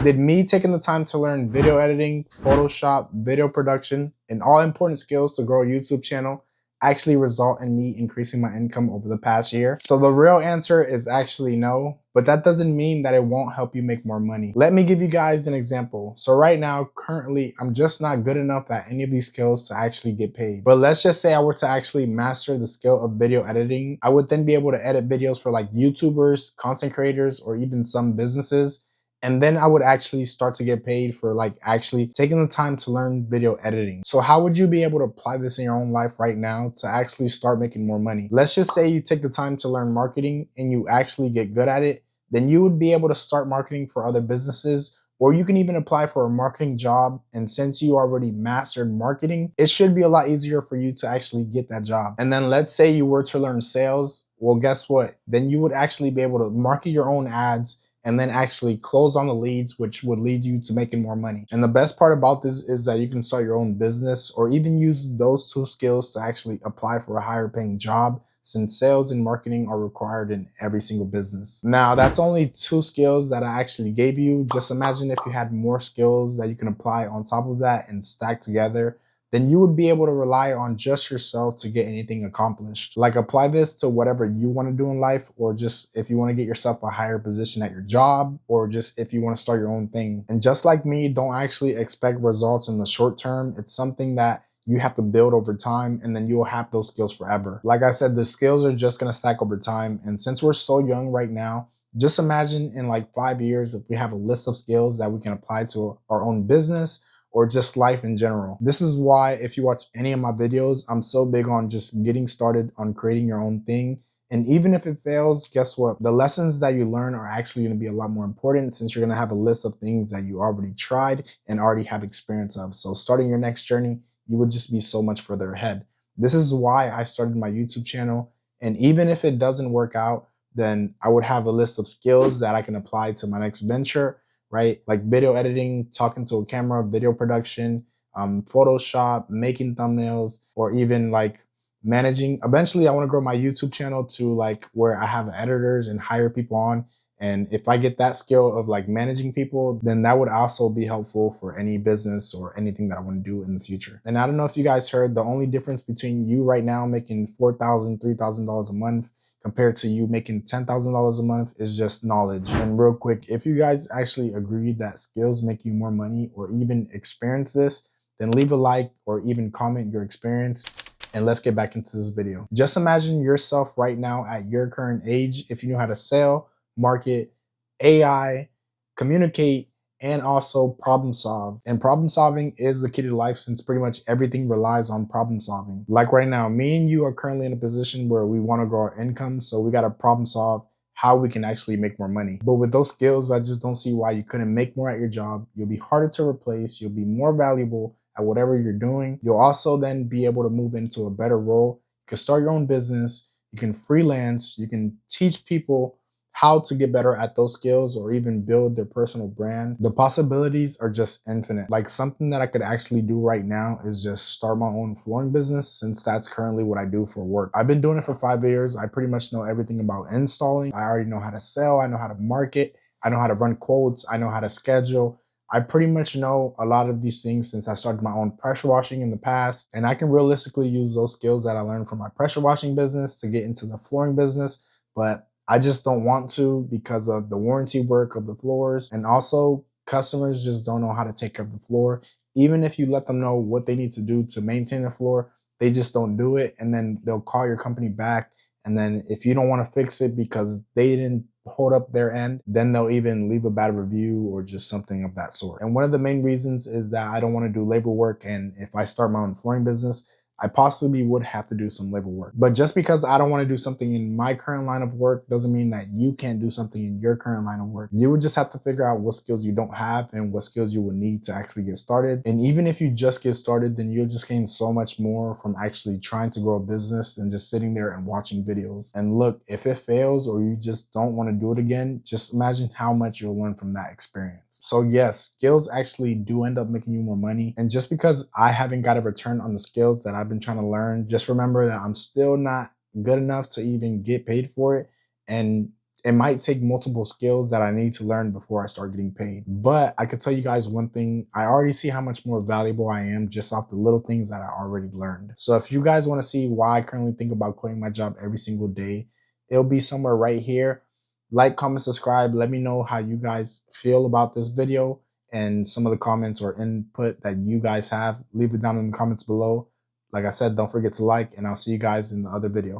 Did me taking the time to learn video editing, Photoshop, video production, and all important skills to grow a YouTube channel actually result in me increasing my income over the past year? So the real answer is actually no, but that doesn't mean that it won't help you make more money. Let me give you guys an example. So right now, currently, I'm just not good enough at any of these skills to actually get paid. But let's just say I were to actually master the skill of video editing. I would then be able to edit videos for like YouTubers, content creators, or even some businesses. And then I would actually start to get paid for like actually taking the time to learn video editing. So how would you be able to apply this in your own life right now to actually start making more money? Let's just say you take the time to learn marketing and you actually get good at it. Then you would be able to start marketing for other businesses, or you can even apply for a marketing job. And since you already mastered marketing, it should be a lot easier for you to actually get that job. And then let's say you were to learn sales. Well, guess what? Then you would actually be able to market your own ads and then actually close on the leads, which would lead you to making more money. And the best part about this is that you can start your own business or even use those two skills to actually apply for a higher paying job, since sales and marketing are required in every single business. Now, that's only two skills that I actually gave you. Just imagine if you had more skills that you can apply on top of that and stack together, then you would be able to rely on just yourself to get anything accomplished. Like, apply this to whatever you want to do in life, or just if you want to get yourself a higher position at your job, or just if you want to start your own thing. And just like me, don't actually expect results in the short term. It's something that you have to build over time, and then you'll have those skills forever. Like I said, the skills are just going to stack over time. And since we're so young right now, just imagine in like 5 years if we have a list of skills that we can apply to our own business or just life in general. This is why if you watch any of my videos, I'm so big on just getting started on creating your own thing. And even if it fails, guess what? The lessons that you learn are actually going to be a lot more important, since you're going to have a list of things that you already tried and already have experience of. So starting your next journey, you would just be so much further ahead. This is why I started my YouTube channel. And even if it doesn't work out, then I would have a list of skills that I can apply to my next venture, right? Like video editing, talking to a camera, video production, Photoshop, making thumbnails, or even like managing. Eventually, I want to grow my YouTube channel to like where I have editors and hire people on. And if I get that skill of like managing people, then that would also be helpful for any business or anything that I want to do in the future. And I don't know if you guys heard, the only difference between you right now making $4,000, $3,000 a month compared to you making $10,000 a month is just knowledge. And real quick, if you guys actually agree that skills make you more money or even experience this, then leave a like or even comment your experience. And let's get back into this video. Just imagine yourself right now at your current age. If you knew how to sell, market, AI, communicate, and also problem solve. And problem solving is the key to life, since pretty much everything relies on problem solving. Like right now, me and you are currently in a position where we want to grow our income. So we got to problem solve how we can actually make more money. But with those skills, I just don't see why you couldn't make more at your job. You'll be harder to replace. You'll be more valuable at whatever you're doing. You'll also then be able to move into a better role. You can start your own business. You can freelance. You can teach people how to get better at those skills, or even build their personal brand. The possibilities are just infinite. Like, something that I could actually do right now is just start my own flooring business, since that's currently what I do for work. I've been doing it for 5 years. I pretty much know everything about installing. I already know how to sell. I know how to market. I know how to run quotes. I know how to schedule. I pretty much know a lot of these things since I started my own pressure washing in the past. And I can realistically use those skills that I learned from my pressure washing business to get into the flooring business. But I just don't want to, because of the warranty work of the floors. And also, customers just don't know how to take care of the floor. Even if you let them know what they need to do to maintain the floor, they just don't do it. And then they'll call your company back. And then if you don't want to fix it because they didn't hold up their end, then they'll even leave a bad review or just something of that sort. And one of the main reasons is that I don't want to do labor work. And if I start my own flooring business, I possibly would have to do some labor work. But just because I don't want to do something in my current line of work doesn't mean that you can't do something in your current line of work. You would just have to figure out what skills you don't have and what skills you would need to actually get started. And even if you just get started, then you'll just gain so much more from actually trying to grow a business than just sitting there and watching videos. And look, if it fails or you just don't want to do it again, just imagine how much you'll learn from that experience. So yes, skills actually do end up making you more money. And just because I haven't got a return on the skills that I've been trying to learn, just remember that I'm still not good enough to even get paid for it. And it might take multiple skills that I need to learn before I start getting paid. But I could tell you guys one thing, I already see how much more valuable I am just off the little things that I already learned. So if you guys want to see why I currently think about quitting my job every single day, it'll be somewhere right here. Like, comment, subscribe. Let me know how you guys feel about this video and some of the comments or input that you guys have. Leave it down in the comments below. Like I said, don't forget to like, and I'll see you guys in the other video.